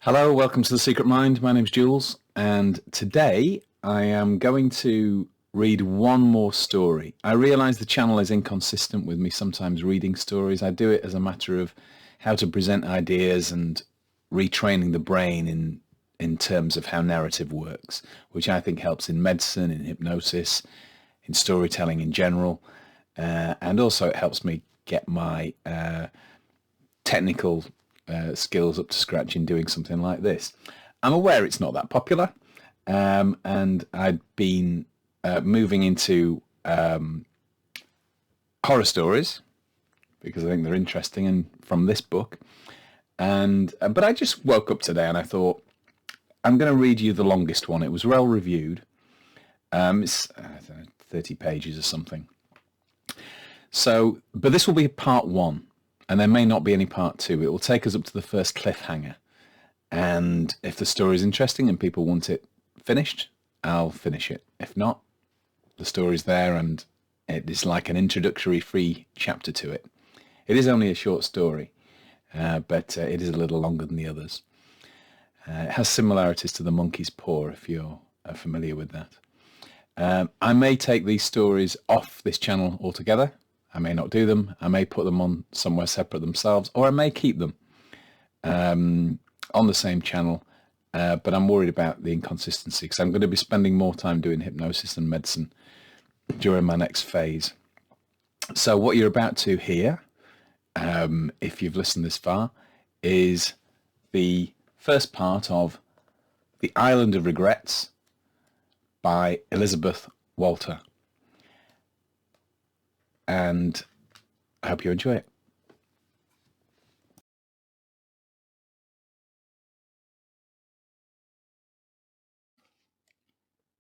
Hello, welcome to The Secret Mind. My name's Jules, and today I am going to read one more story. I realise the channel is inconsistent with me sometimes reading stories. I do it as a matter of how to present ideas and retraining the brain in terms of how narrative works, which I think helps in medicine, in hypnosis, in storytelling in general, and also it helps me get my technical skills up to scratch in doing something like this. I'm aware it's not that popular, and I'd been moving into horror stories because I think they're interesting, and from this book. But I just woke up today and I thought, I'm going to read you the longest one. It was well reviewed. It's 30 pages or something. So, but this will be part one. And there may not be any part two. It will take us up to the first cliffhanger. And if the story is interesting and people want it finished, I'll finish it. If not, the story's there and it is like an introductory free chapter to it. It is only a short story, but it is a little longer than the others. It has similarities to The Monkey's Paw, if you're familiar with that. I may take these stories off this channel altogether. I may not do them. I may put them on somewhere separate themselves, or I may keep them on the same channel. But I'm worried about the inconsistency because I'm going to be spending more time doing hypnosis and medicine during my next phase. So what you're about to hear, if you've listened this far, is the first part of The Island of Regrets by Elizabeth Walter. And I hope you enjoy it.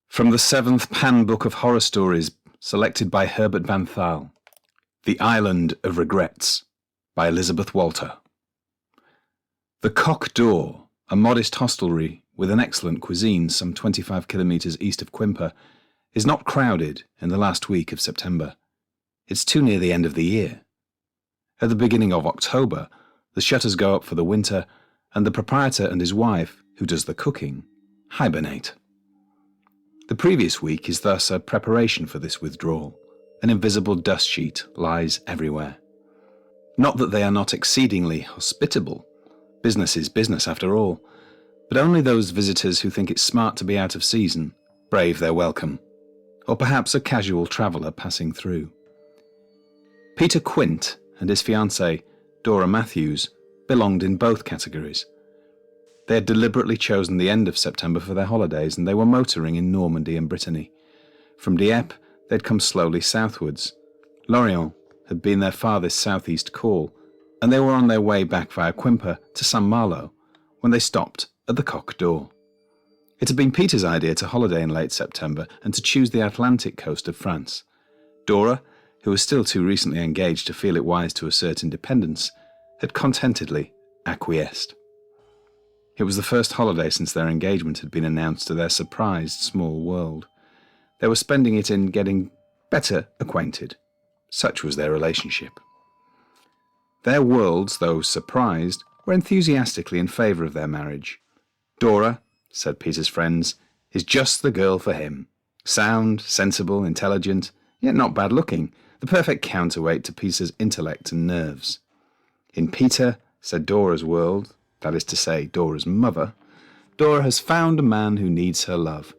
From the seventh Pan Book of Horror Stories, selected by Herbert Van Thal, The Island of Regrets by Elizabeth Walter. The Cock Door, a modest hostelry with an excellent cuisine some 25 kilometres east of Quimper, is not crowded in the last week of September. It's too near the end of the year. At the beginning of October, the shutters go up for the winter, and the proprietor and his wife, who does the cooking, hibernate. The previous week is thus a preparation for this withdrawal. An invisible dust sheet lies everywhere. Not that they are not exceedingly hospitable. Business is business after all. But only those visitors who think it smart to be out of season brave their welcome, or perhaps a casual traveller passing through. Peter Quint and his fiancée, Dora Matthews, belonged in both categories. They had deliberately chosen the end of September for their holidays, and they were motoring in Normandy and Brittany. From Dieppe, they'd come slowly southwards. Lorient had been their farthest southeast call, and they were on their way back via Quimper to Saint-Malo when they stopped at the Cock Door. It had been Peter's idea to holiday in late September and to choose the Atlantic coast of France. Dora, who was still too recently engaged to feel it wise to assert independence, had contentedly acquiesced. It was the first holiday since their engagement had been announced to their surprised small world. They were spending it in getting better acquainted. Such was their relationship. Their worlds, though surprised, were enthusiastically in favour of their marriage. Dora, said Peter's friends, is just the girl for him. Sound, sensible, intelligent, yet not bad-looking, the perfect counterweight to Peter's intellect and nerves. In Peter, said Dora's world, that is to say, Dora's mother, Dora has found a man who needs her love.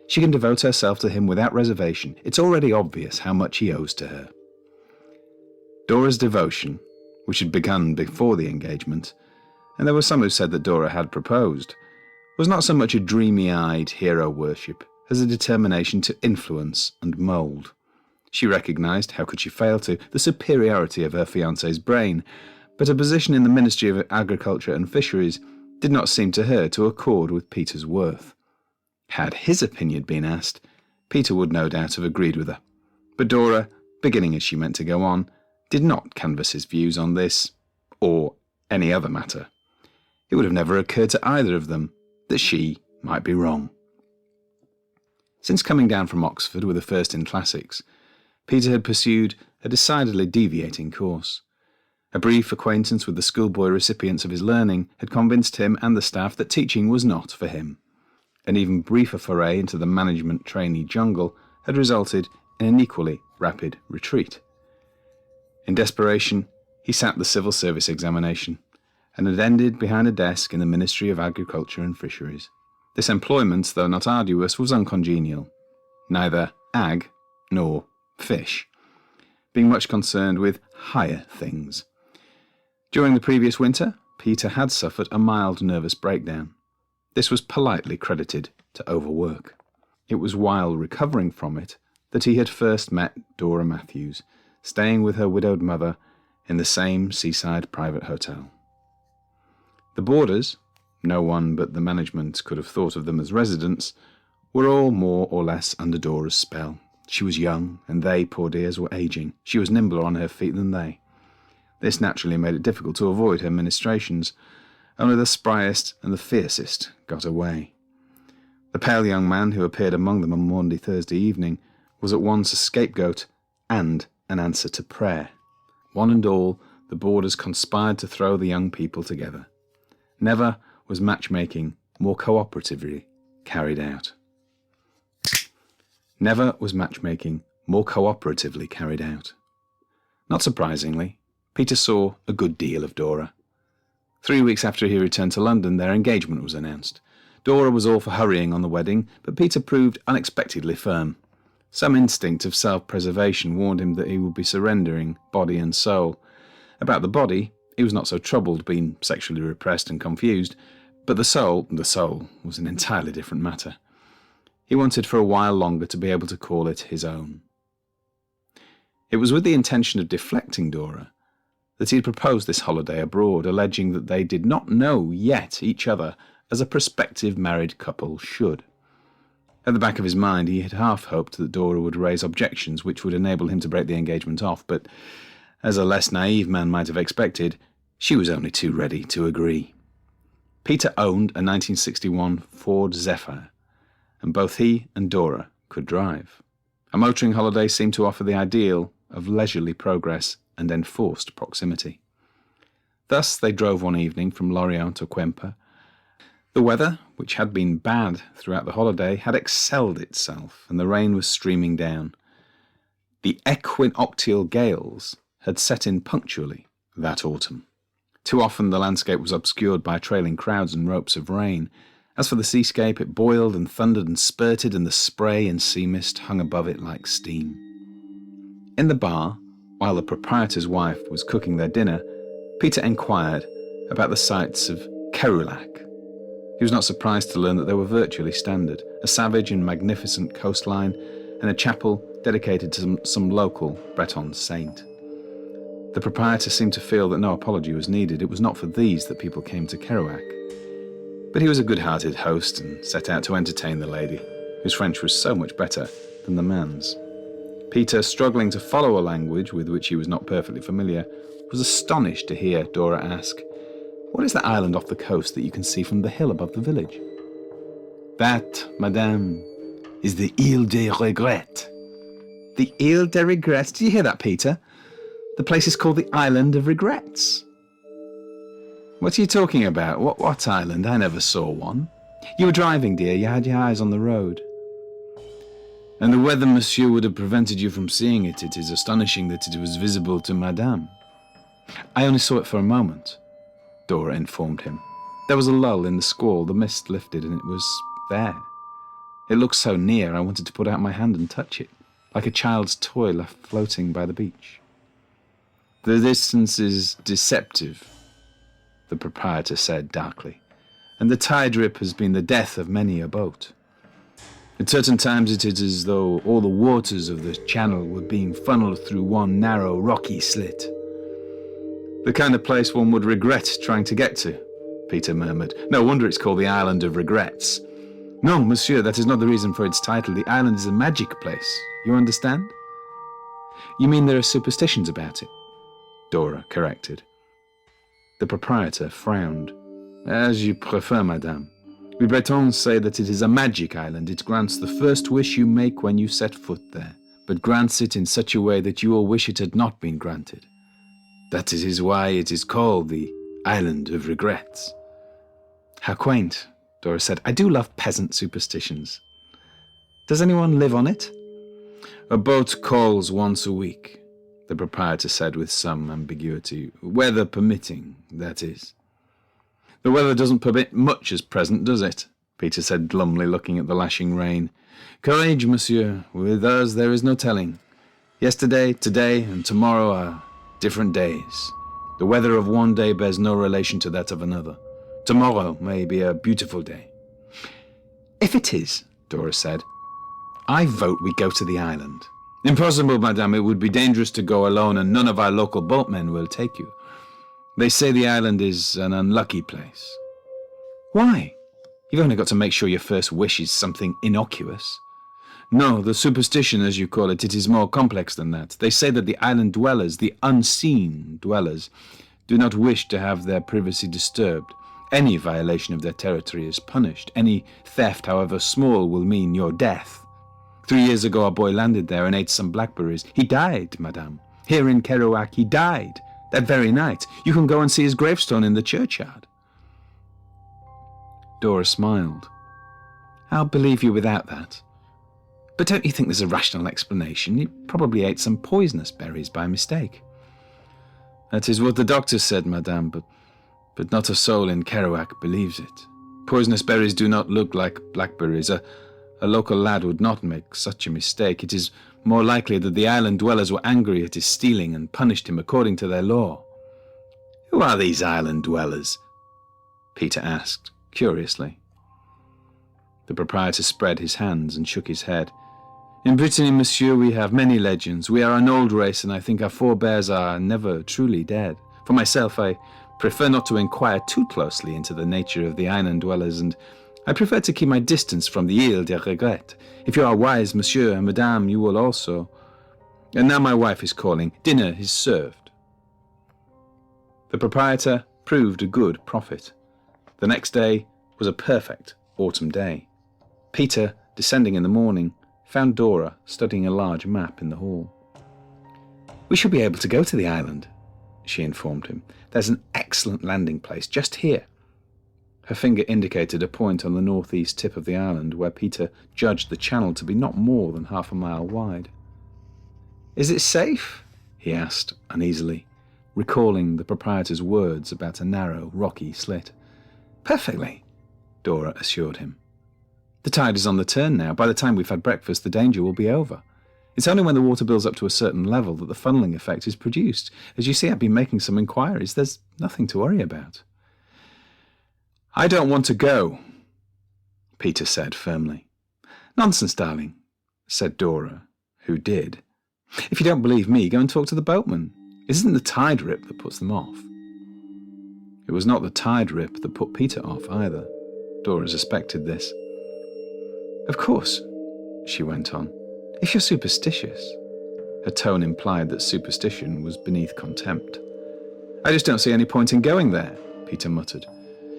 She can devote herself to him without reservation. It's already obvious how much he owes to her. Dora's devotion, which had begun before the engagement, and there were some who said that Dora had proposed, was not so much a dreamy-eyed hero worship as a determination to influence and mould. She recognised, how could she fail to, the superiority of her fiancé's brain, but a position in the Ministry of Agriculture and Fisheries did not seem to her to accord with Peter's worth. Had his opinion been asked, Peter would no doubt have agreed with her. But Dora, beginning as she meant to go on, did not canvass his views on this, or any other matter. It would have never occurred to either of them that she might be wrong. Since coming down from Oxford with a first in classics, Peter had pursued a decidedly deviating course. A brief acquaintance with the schoolboy recipients of his learning had convinced him and the staff that teaching was not for him. An even briefer foray into the management trainee jungle had resulted in an equally rapid retreat. In desperation, he sat the civil service examination and had ended behind a desk in the Ministry of Agriculture and Fisheries. This employment, though not arduous, was uncongenial, neither ag nor fish, being much concerned with higher things. During the previous winter, Peter had suffered a mild nervous breakdown. This was politely credited to overwork. It was while recovering from it that he had first met Dora Matthews, staying with her widowed mother in the same seaside private hotel. The boarders, no one but the management could have thought of them as residents, were all more or less under Dora's spell. She was young, and they, poor dears, were ageing. She was nimbler on her feet than they. This naturally made it difficult to avoid her ministrations. Only the spryest and the fiercest got away. The pale young man who appeared among them on Maundy Thursday evening was at once a scapegoat and an answer to prayer. One and all, the boarders conspired to throw the young people together. Never was matchmaking more cooperatively carried out. Never was matchmaking more cooperatively carried out. Not surprisingly, Peter saw a good deal of Dora. 3 weeks after he returned to London, their engagement was announced. Dora was all for hurrying on the wedding, but Peter proved unexpectedly firm. Some instinct of self-preservation warned him that he would be surrendering body and soul. About the body, he was not so troubled, being sexually repressed and confused, but the soul was an entirely different matter. He wanted for a while longer to be able to call it his own. It was with the intention of deflecting Dora that he had proposed this holiday abroad, alleging that they did not know yet each other as a prospective married couple should. At the back of his mind, he had half hoped that Dora would raise objections which would enable him to break the engagement off, but as a less naive man might have expected, she was only too ready to agree. Peter owned a 1961 Ford Zephyr, and both he and Dora could drive. A motoring holiday seemed to offer the ideal of leisurely progress and enforced proximity. Thus they drove one evening from Lorient to Quimper. The weather, which had been bad throughout the holiday, had excelled itself, and the rain was streaming down. The equinoctial gales had set in punctually that autumn. Too often the landscape was obscured by trailing crowds and ropes of rain. As for the seascape, it boiled and thundered and spurted, and the spray and sea mist hung above it like steam. In the bar, while the proprietor's wife was cooking their dinner, Peter enquired about the sights of Kerulac. He was not surprised to learn that they were virtually standard, a savage and magnificent coastline, and a chapel dedicated to some local Breton saint. The proprietor seemed to feel that no apology was needed. It was not for these that people came to Kerouac. But he was a good-hearted host and set out to entertain the lady, whose French was so much better than the man's. Peter, struggling to follow a language with which he was not perfectly familiar, was astonished to hear Dora ask, "What is the island off the coast that you can see from the hill above the village?" "That, madame, is the Île des Regrets." "The Île des Regrets? Did you hear that, Peter? The place is called the Island of Regrets." "What are you talking about? What island? I never saw one." "You were driving, dear. You had your eyes on the road." "And the weather, monsieur, would have prevented you from seeing it. It is astonishing that it was visible to madame." "I only saw it for a moment," Dora informed him. "There was a lull in the squall, the mist lifted, and it was there. It looked so near I wanted to put out my hand and touch it, like a child's toy left floating by the beach." "The distance is deceptive," the proprietor said darkly, "and the tide rip has been the death of many a boat. At certain times it is as though all the waters of the channel were being funneled through one narrow rocky slit." "The kind of place one would regret trying to get to," Peter murmured. "No wonder it's called the Island of Regrets." "No, monsieur, that is not the reason for its title. The island is a magic place. You understand?" "You mean there are superstitions about it?" Dora corrected. The proprietor frowned. "As you prefer, madame. We Bretons say that it is a magic island. It grants the first wish you make when you set foot there, but grants it in such a way that you will wish it had not been granted. That is why it is called the Island of Regrets. How quaint, Dora said. I do love peasant superstitions. Does anyone live on it? A boat calls once a week, the proprietor said with some ambiguity. Weather permitting, that is. The weather doesn't permit much as present, does it? Peter said glumly, looking at the lashing rain. Courage, monsieur. With us there is no telling. Yesterday, today, and tomorrow are different days. The weather of one day bears no relation to that of another. Tomorrow may be a beautiful day. If it is, Dora said, I vote we go to the island. Impossible, madame. It would be dangerous to go alone, and none of our local boatmen will take you. They say the island is an unlucky place. Why? You've only got to make sure your first wish is something innocuous. No, the superstition, as you call it, it is more complex than that. They say that the island dwellers, the unseen dwellers, do not wish to have their privacy disturbed. Any violation of their territory is punished. Any theft, however small, will mean your death. 3 years ago, a boy landed there and ate some blackberries. He died, madame. Here in Kerouac, he died. That very night. You can go and see his gravestone in the churchyard. Dora smiled. I'll believe you without that. But don't you think there's a rational explanation? He probably ate some poisonous berries by mistake. That is what the doctor said, madame, but not a soul in Kerouac believes it. Poisonous berries do not look like blackberries. A local lad would not make such a mistake. It is more likely that the island dwellers were angry at his stealing and punished him according to their law. Who are these island dwellers? Peter asked, curiously. The proprietor spread his hands and shook his head. In Brittany, monsieur, we have many legends. We are an old race, and I think our forebears are never truly dead. For myself, I prefer not to inquire too closely into the nature of the island dwellers, and I prefer to keep my distance from the Ile de Regret. If you are wise, monsieur and madame, you will also. And now my wife is calling. Dinner is served. The proprietor proved a good prophet. The next day was a perfect autumn day. Peter, descending in the morning, found Dora studying a large map in the hall. We shall be able to go to the island, she informed him. There's an excellent landing place just here. Her finger indicated a point on the northeast tip of the island where Peter judged the channel to be not more than half a mile wide. Is it safe? He asked uneasily, recalling the proprietor's words about a narrow, rocky slit. Perfectly, Dora assured him. The tide is on the turn now. By the time we've had breakfast, the danger will be over. It's only when the water builds up to a certain level that the funneling effect is produced. As you see, I've been making some inquiries. There's nothing to worry about. I don't want to go, Peter said firmly. Nonsense, darling, said Dora, who did. If you don't believe me, go and talk to the boatman. It isn't the tide rip that puts them off. It was not the tide rip that put Peter off either. Dora suspected this. Of course, she went on, if you're superstitious. Her tone implied that superstition was beneath contempt. I just don't see any point in going there, Peter muttered.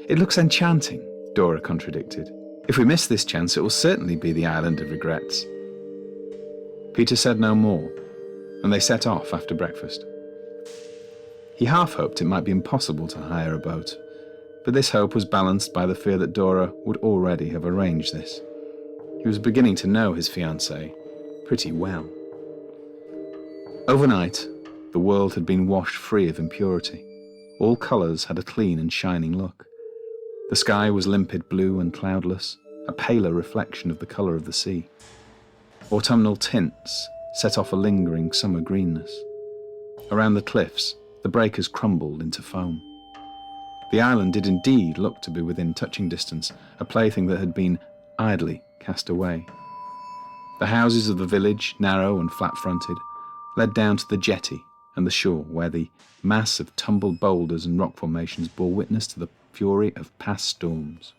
It looks enchanting, Dora contradicted. If we miss this chance, it will certainly be the Island of Regrets. Peter said no more, and they set off after breakfast. He half hoped it might be impossible to hire a boat, but this hope was balanced by the fear that Dora would already have arranged this. He was beginning to know his fiancée pretty well. Overnight, the world had been washed free of impurity. All colours had a clean and shining look. The sky was limpid blue and cloudless, a paler reflection of the colour of the sea. Autumnal tints set off a lingering summer greenness. Around the cliffs, the breakers crumbled into foam. The island did indeed look to be within touching distance, a plaything that had been idly cast away. The houses of the village, narrow and flat-fronted, led down to the jetty and the shore, where the mass of tumbled boulders and rock formations bore witness to the fury of past storms.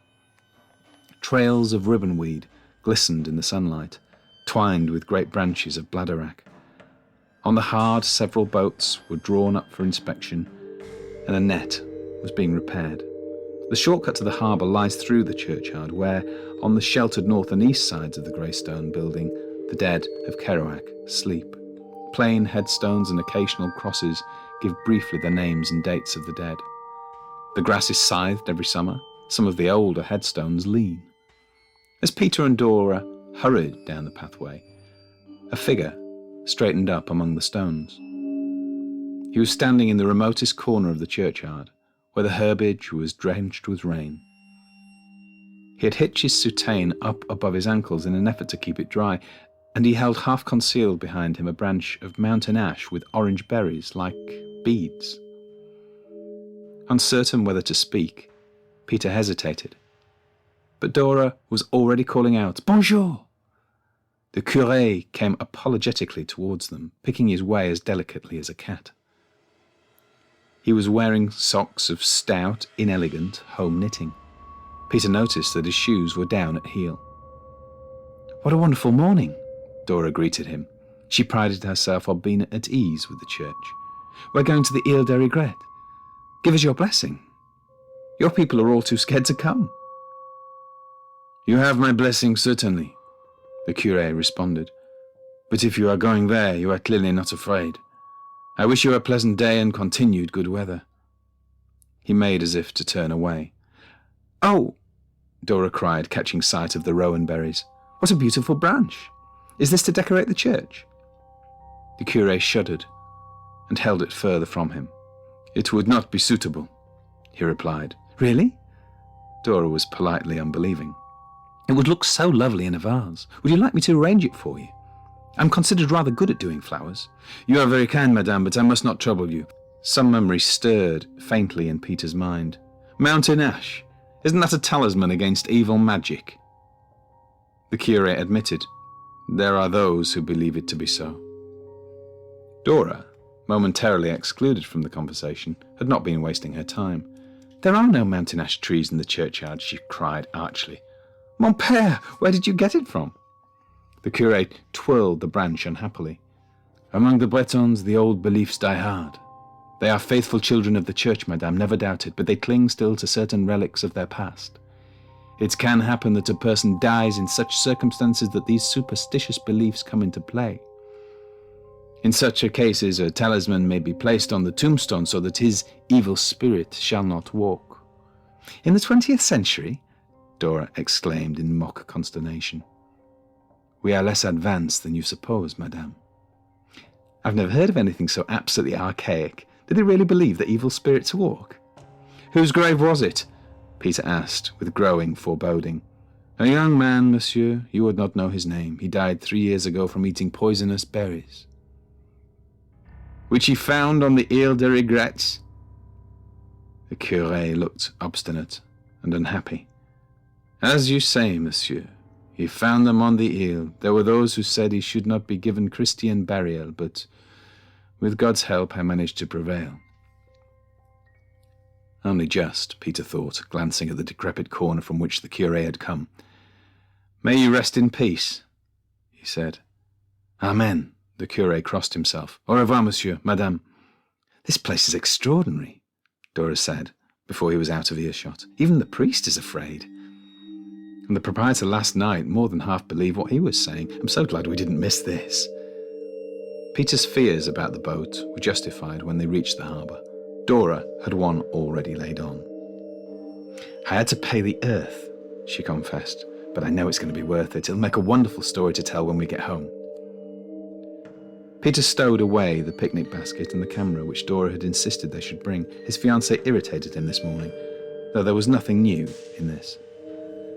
Trails of ribbonweed glistened in the sunlight, twined with great branches of bladderwrack. On the hard, several boats were drawn up for inspection, and a net was being repaired. The shortcut to the harbour lies through the churchyard, where, on the sheltered north and east sides of the grey stone building, the dead of Kerouac sleep. Plain headstones and occasional crosses give briefly the names and dates of the dead. The grass is scythed every summer. Some of the older headstones lean. As Peter and Dora hurried down the pathway, a figure straightened up among the stones. He was standing in the remotest corner of the churchyard, where the herbage was drenched with rain. He had hitched his soutane up above his ankles in an effort to keep it dry, and he held half concealed behind him a branch of mountain ash with orange berries like beads. Uncertain whether to speak, Peter hesitated. But Dora was already calling out, "Bonjour!" The curé came apologetically towards them, picking his way as delicately as a cat. He was wearing socks of stout, inelegant home knitting. Peter noticed that his shoes were down at heel. "What a wonderful morning," Dora greeted him. She prided herself on being at ease with the church. "We're going to the Ile de Regret. Give us your blessing. Your people are all too scared to come." "You have my blessing, certainly," the curé responded. "But if you are going there, you are clearly not afraid. I wish you a pleasant day and continued good weather." He made as if to turn away. "Oh," Dora cried, catching sight of the rowan berries. "What a beautiful branch! Is this to decorate the church?" The curé shuddered and held it further from him. "It would not be suitable," he replied. "Really?" Dora was politely unbelieving. "It would look so lovely in a vase. Would you like me to arrange it for you? I'm considered rather good at doing flowers." "You are very kind, madame, but I must not trouble you." Some memory stirred faintly in Peter's mind. "Mountain ash. Isn't that a talisman against evil magic?" The curé admitted, "There are those who believe it to be so." Dora, momentarily excluded from the conversation, had not been wasting her time. "There are no mountain ash trees in the churchyard," she cried archly. "Mon père, where did you get it from?" The curé twirled the branch unhappily. "Among the Bretons, the old beliefs die hard. They are faithful children of the church, madame, never doubt it, but they cling still to certain relics of their past. It can happen that a person dies in such circumstances that these superstitious beliefs come into play. In such cases, a talisman may be placed on the tombstone so that his evil spirit shall not walk." "In the 20th century?" Dora exclaimed in mock consternation. "We are less advanced than you suppose, madame." "I've never heard of anything so absolutely archaic. Did they really believe that evil spirits walk?" "Whose grave was it?" Peter asked, with growing foreboding. "A young man, monsieur. You would not know his name. He died 3 years ago from eating poisonous berries." "Which he found on the Ile de Regrets?" The curé looked obstinate and unhappy. "As you say, monsieur. He found them on the Ile. There were those who said he should not be given Christian burial, but with God's help I managed to prevail." Only just, Peter thought, glancing at the decrepit corner from which the curé had come. "May you rest in peace," he said. "Amen." The curé crossed himself. "Au revoir, monsieur, madame." "This place is extraordinary," Dora said, before he was out of earshot. "Even the priest is afraid." And the proprietor last night more than half believed what he was saying. "I'm so glad we didn't miss this." Peter's fears about the boat were justified when they reached the harbour. Dora had one already laid on. "I had to pay the earth," she confessed, "but I know it's going to be worth it. It'll make a wonderful story to tell when we get home." Peter stowed away the picnic basket and the camera which Dora had insisted they should bring. His fiancée irritated him this morning, though there was nothing new in this.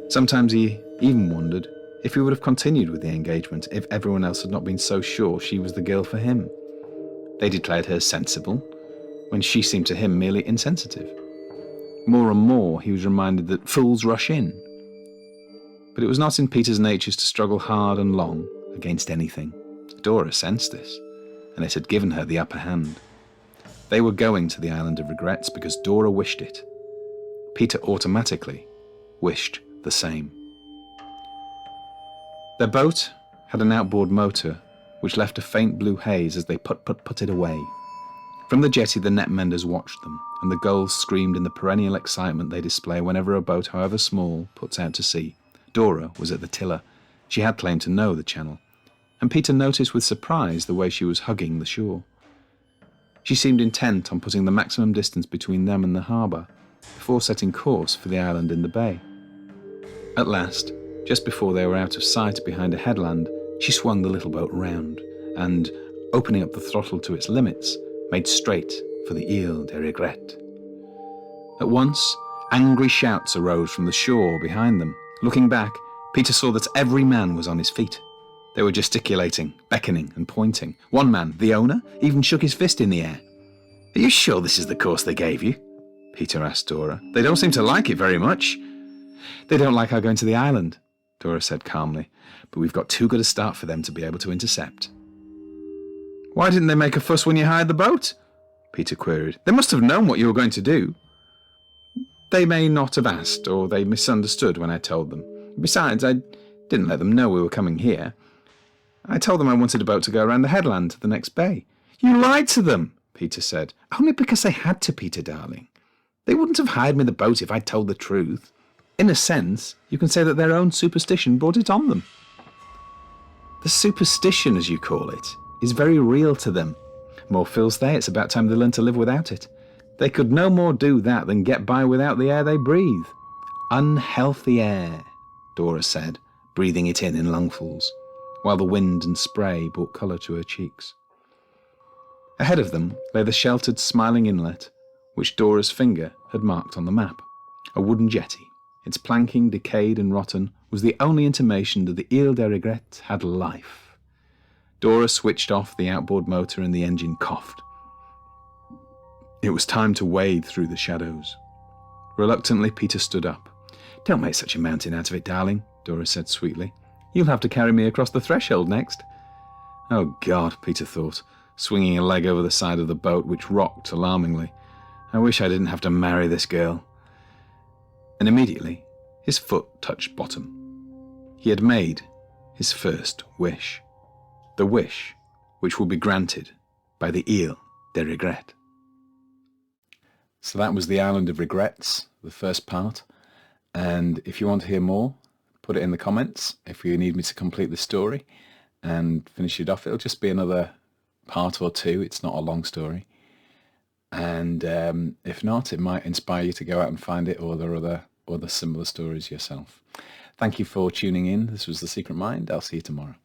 Sometimes he even wondered if he would have continued with the engagement if everyone else had not been so sure she was the girl for him. They declared her sensible, when she seemed to him merely insensitive. More and more he was reminded that fools rush in. But it was not in Peter's nature to struggle hard and long against anything. Dora sensed this, and it had given her the upper hand. They were going to the Island of Regrets because Dora wished it. Peter automatically wished the same. Their boat had an outboard motor which left a faint blue haze as they putted away. From the jetty the net menders watched them, and the gulls screamed in the perennial excitement they display whenever a boat, however small, puts out to sea. Dora was at the tiller. She had claimed to know the channel, and Peter noticed with surprise the way she was hugging the shore. She seemed intent on putting the maximum distance between them and the harbour, before setting course for the island in the bay. At last, just before they were out of sight behind a headland, she swung the little boat round and, opening up the throttle to its limits, made straight for the Île de Regret. At once, angry shouts arose from the shore behind them. Looking back, Peter saw that every man was on his feet. They were gesticulating, beckoning and pointing. One man, the owner, even shook his fist in the air. "Are you sure this is the course they gave you?" Peter asked Dora. "They don't seem to like it very much." "They don't like our going to the island," Dora said calmly, "but we've got too good a start for them to be able to intercept." "Why didn't they make a fuss when you hired the boat?" Peter queried. "They must have known what you were going to do." "They may not have asked, or they misunderstood when I told them. Besides, I didn't let them know we were coming here. I told them I wanted a boat to go around the headland to the next bay." "You lied to them," Peter said. "Only because they had to, Peter, darling. They wouldn't have hired me the boat if I'd told the truth. In a sense, you can say that their own superstition brought it on them." "The superstition, as you call it, is very real to them. More feels they, it's about time they learned to live without it. They could no more do that than get by without the air they breathe." "Unhealthy air," Dora said, breathing it in lungfuls, while the wind and spray brought colour to her cheeks. Ahead of them lay the sheltered, smiling inlet, which Dora's finger had marked on the map. A wooden jetty, its planking decayed and rotten, was the only intimation that the Île de Regret had life. Dora switched off the outboard motor and the engine coughed. It was time to wade through the shadows. Reluctantly, Peter stood up. "Don't make such a mountain out of it, darling," Dora said sweetly. "You'll have to carry me across the threshold next." "Oh God," Peter thought, swinging a leg over the side of the boat, which rocked alarmingly. "I wish I didn't have to marry this girl." And immediately, his foot touched bottom. He had made his first wish. The wish which will be granted by the Île de Regret. So that was the Island of Regrets, the first part. And if you want to hear more, put it in the comments. If you need me to complete the story and finish it off, it'll just be another part or two. It's not a long story. And if not, it might inspire you to go out and find it, or there are other similar stories yourself. Thank you for tuning in. This was The Secret Mind. I'll see you tomorrow.